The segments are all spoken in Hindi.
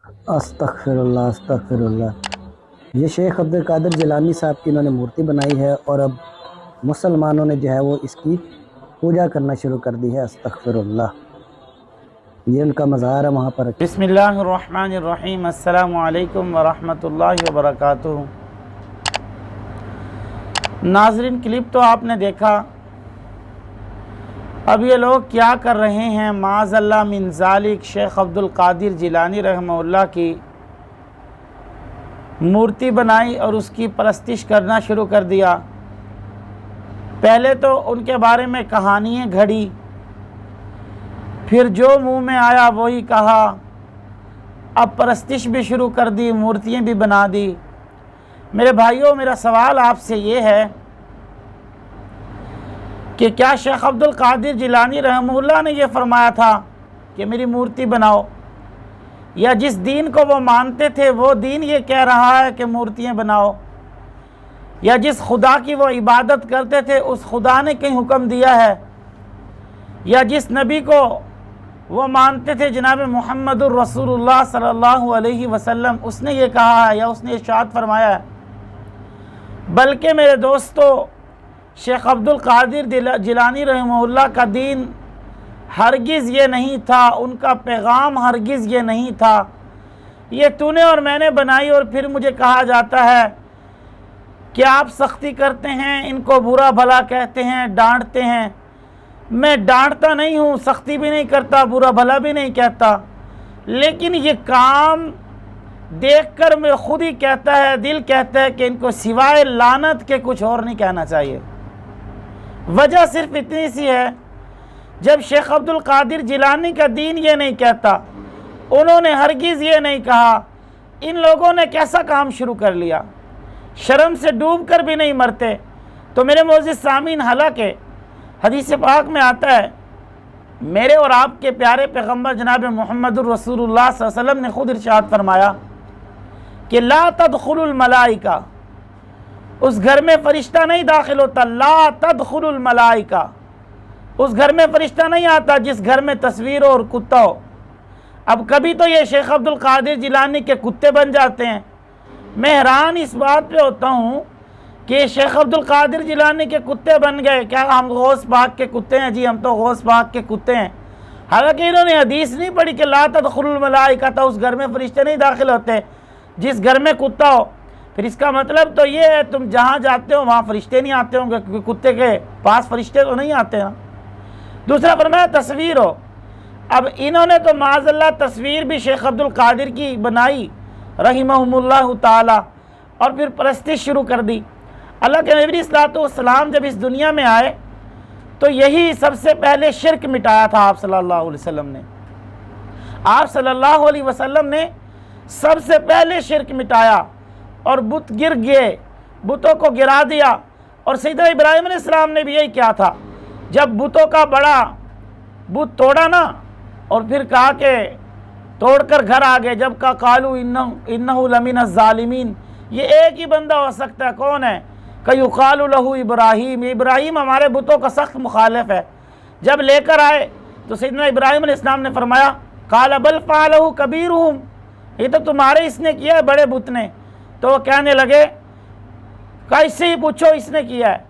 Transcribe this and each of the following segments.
अस्तगफिरुल्लाह अस्तगफिरुल्लाह। ये शेख अब्दुल कादिर जिलानी साहब की इन्होंने मूर्ति बनाई है और अब मुसलमानों ने जो है वो इसकी पूजा करना शुरू कर दी है। अस्तगफिरुल्लाह। ये उनका मज़ार है वहाँ पर। बिस्मिल्लाहिर्रहमानिर्रहीम। अस्सलामु अलैकुम वरहमतुल्लाहि वबरकातुहू। नाज़रीन, क्लिप तो आपने देखा। अब ये लोग क्या कर रहे हैं, माज़अल्लाह मिन ज़ालिक शेख अब्दुल कादिर जिलानी रहमहुल्लाह की मूर्ति बनाई और उसकी परस्तिश करना शुरू कर दिया। पहले तो उनके बारे में कहानियाँ घड़ी, फिर जो मुंह में आया वही कहा। अब परस्तिश भी शुरू कर दी, मूर्तियाँ भी बना दी। मेरे भाइयों, मेरा सवाल आपसे ये है कि क्या शेख अब्दुल कादिर जिलानी रहमहुल्लाह ने ये फरमाया था कि मेरी मूर्ति बनाओ, या जिस दीन को वो मानते थे वो दीन ये कह रहा है कि मूर्तियाँ बनाओ, या जिस खुदा की वो इबादत करते थे उस खुदा ने कहीं हुक्म दिया है, या जिस नबी को वो मानते थे जनाब मुहम्मदुर रसूलुल्लाह सल्लल्लाहु अलैहि वसल्लम, उसने ये कहा है या उसने इरशाद फरमाया है। बल्कि मेरे दोस्तों, शेख अब्दुल कादिर जिलानी रहमहुल्लाह का दीन हरगिज़ ये नहीं था, उनका पैगाम हरगिज़ ये नहीं था। ये तूने और मैंने बनाई और फिर मुझे कहा जाता है कि आप सख्ती करते हैं, इनको बुरा भला कहते हैं, डांटते हैं। मैं डांटता नहीं हूँ, सख्ती भी नहीं करता, बुरा भला भी नहीं कहता, लेकिन ये काम देखकर मैं खुद ही कहता है, दिल कहता है कि इनको सिवाय लानत के कुछ और नहीं कहना चाहिए। वजह सिर्फ इतनी सी है, जब शेख अब्दुल कादिर जिलानी का दीन ये नहीं कहता, उन्होंने हरगिज़ ये नहीं कहा, इन लोगों ने कैसा काम शुरू कर लिया, शर्म से डूब कर भी नहीं मरते। तो मेरे मोअज़्ज़िज़ सामीन, हालांकि हदीस पाक में आता है, मेरे और आपके प्यारे पैगम्बर जनाब मुहम्मदुर रसूलुल्लाह सल्लल्लाहु अलैहि वसल्लम ने खुद इरशाद फरमाया कि ला तदखुलुल मलाइका, उस घर में फ़रिश्ता नहीं दाखिल होता। ला तदखुलुल मलाइका, उस घर में फ़रिश्ता नहीं आता जिस घर में तस्वीर और कुत्ता हो। अब कभी तो ये शेख अब्दुल कादिर जिलानी के कुत्ते बन जाते हैं। मैं हैरान इस बात पे होता हूँ कि शेख अब्दुल कादिर जिलानी के कुत्ते बन गए। क्या हम गौस पाक के कुत्ते हैं? जी, हम तो गौस पाक के कुत्ते हैं। हालांकि इन्होंने हदीस नहीं पढ़ी कि ला तदखुलुल मलाइका, था उस घर में फ़रिश्ते नहीं दाखिल होते जिस घर में कुत्ता हो। फिर इसका मतलब तो ये है, तुम जहाँ जाते हो वहाँ फ़रिश्ते नहीं आते होंगे, क्योंकि कुत्ते के पास फ़रिश्ते तो नहीं आते हैं। दूसरा फरमाया तस्वीर हो। अब इन्होंने तो माज़अल्लाह तस्वीर भी शेख अब्दुल कादिर की बनाई रहिमहुमुल्लाह ताला, और फिर परस्तिश शुरू कर दी। अल्लाह के नबी सल्लल्लाहु अलैहि वसल्लम जब इस दुनिया में आए तो यही सबसे पहले शिर्क मिटाया था आप सल्लल्लाहु अलैहि वसल्लम ने। आप सल्लल्लाहु अलैहि वसल्लम ने सबसे पहले शिर्क मिटाया और बुत गिर गए, बुतों को गिरा दिया। और सैयदना इब्राहीम अलैहिस्सलाम ने भी यही किया था। जब बुतों का बड़ा बुत तोड़ा ना, और फिर कहा कि तोड़कर घर आ गए, जब का कालू इन्नहु लमिन ज़ालिमीन, ये एक ही बंदा हो सकता है, कौन है? कयुकालु लहू इब्राहीम, इब्राहीम हमारे बुतों का सख्त मुखालिफ है। जब लेकर आए तो सैयदना इब्राहीम अलैहिस्सलाम ने फरमाया, काला बल फ़अलहु कबीरुहुम, ये तो तुम्हारे इसने किया है, बड़े बुत ने। तो वो कहने लगे, कैसे ही पूछो इसने किया है?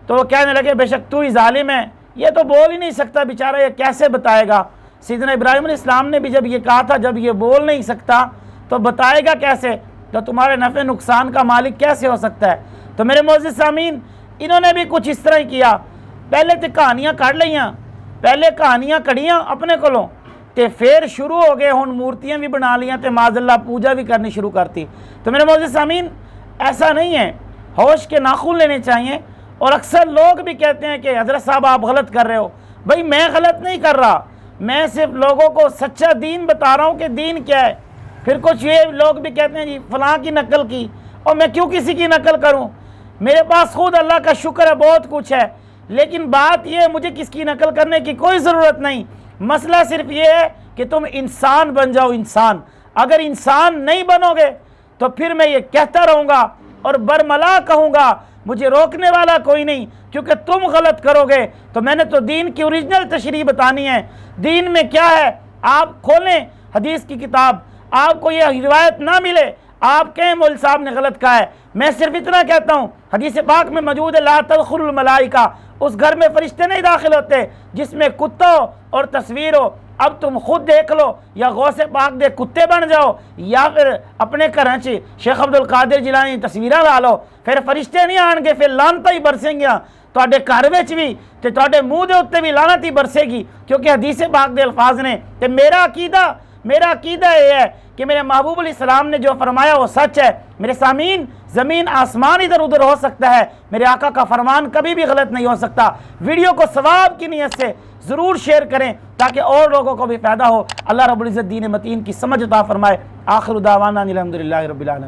तो वो कहने लगे, बेशक तू ही जालिम है, ये तो बोल ही नहीं सकता बेचारा, ये कैसे बताएगा? सैयदना इब्राहीम अलैहिस्सलाम ने भी जब ये कहा था, जब ये बोल नहीं सकता तो बताएगा कैसे? तो तुम्हारे नफ़े नुकसान का मालिक कैसे हो सकता है? तो मेरे मोअज़्ज़िज़ सामीन, इन्होंने भी कुछ इस तरह ही किया। पहले तो कहानियाँ काट लियाँ, पहले कहानियाँ कढ़ियाँ अपने कोलों, तो फिर शुरू हो गए, हुण मूर्तियाँ भी बना लियाँ, तो माज़अल्लाह पूजा भी करनी शुरू करती। तो मेरे मोअज़्ज़िज़ सामीन, ऐसा नहीं है, होश के नाखून लेने चाहिए। और अक्सर लोग भी कहते हैं कि हज़रत साहब आप गलत कर रहे हो। भाई, मैं गलत नहीं कर रहा, मैं सिर्फ लोगों को सच्चा दीन बता रहा हूँ कि दीन क्या है। फिर कुछ ये लोग भी कहते हैं जी फ़लाँ की नकल की, और मैं क्यों किसी की नकल करूँ? मेरे पास खुद अल्लाह का शुक्र है बहुत कुछ है, लेकिन बात यह, मुझे किसकी नकल करने की कोई ज़रूरत नहीं। मसला सिर्फ ये है कि तुम इंसान बन जाओ। इंसान, अगर इंसान नहीं बनोगे तो फिर मैं ये कहता रहूँगा और बरमला कहूँगा, मुझे रोकने वाला कोई नहीं, क्योंकि तुम गलत करोगे तो मैंने तो दीन की ओरिजिनल तशरीह बतानी है। दीन में क्या है, आप खोलें हदीस की किताब, आपको ये रिवायत ना मिले, आप कहें मौलवी साहब ने गलत कहा है। मैं सिर्फ इतना कहता हूँ, हदीस पाक में मौजूद है, ला तदखुलुल मलाइका, उस घर में फरिश्ते नहीं दाखिल होते जिसमें कुत्ता हो और तस्वीर हो। अब तुम खुद देख लो, या गौसे पाक दे कुत्ते बन जाओ, या फिर अपने घर च शेख अब्दुल कादिर जिलानी तस्वीर ला लो, फिर फरिश्ते नहीं आएंगे, फिर लानता ही बरसेंगियां तुहाडे घर विच भी ते तुहाडे मूँह दे उत्ते भी लानत ही बरसेगी, क्योंकि हदीस पाक दे अल्फाज ने। ते मेरा अकीदा ये है कि मेरे महबूब अलैहिस्सलाम ने जो फरमाया वो सच है। मेरे सामीन, ज़मीन आसमान इधर उधर हो सकता है, मेरे आका का फरमान कभी भी गलत नहीं हो सकता। वीडियो को सवाब की नीयत से ज़रूर शेयर करें ताकि और लोगों को भी फ़ायदा हो। अल्लाह रब्बुल इज़्ज़त दीन मतीन की समझ अता फरमाए। आखिर दावाना अनिल हम्दुलिल्लाहि रब्बिल आलमीन।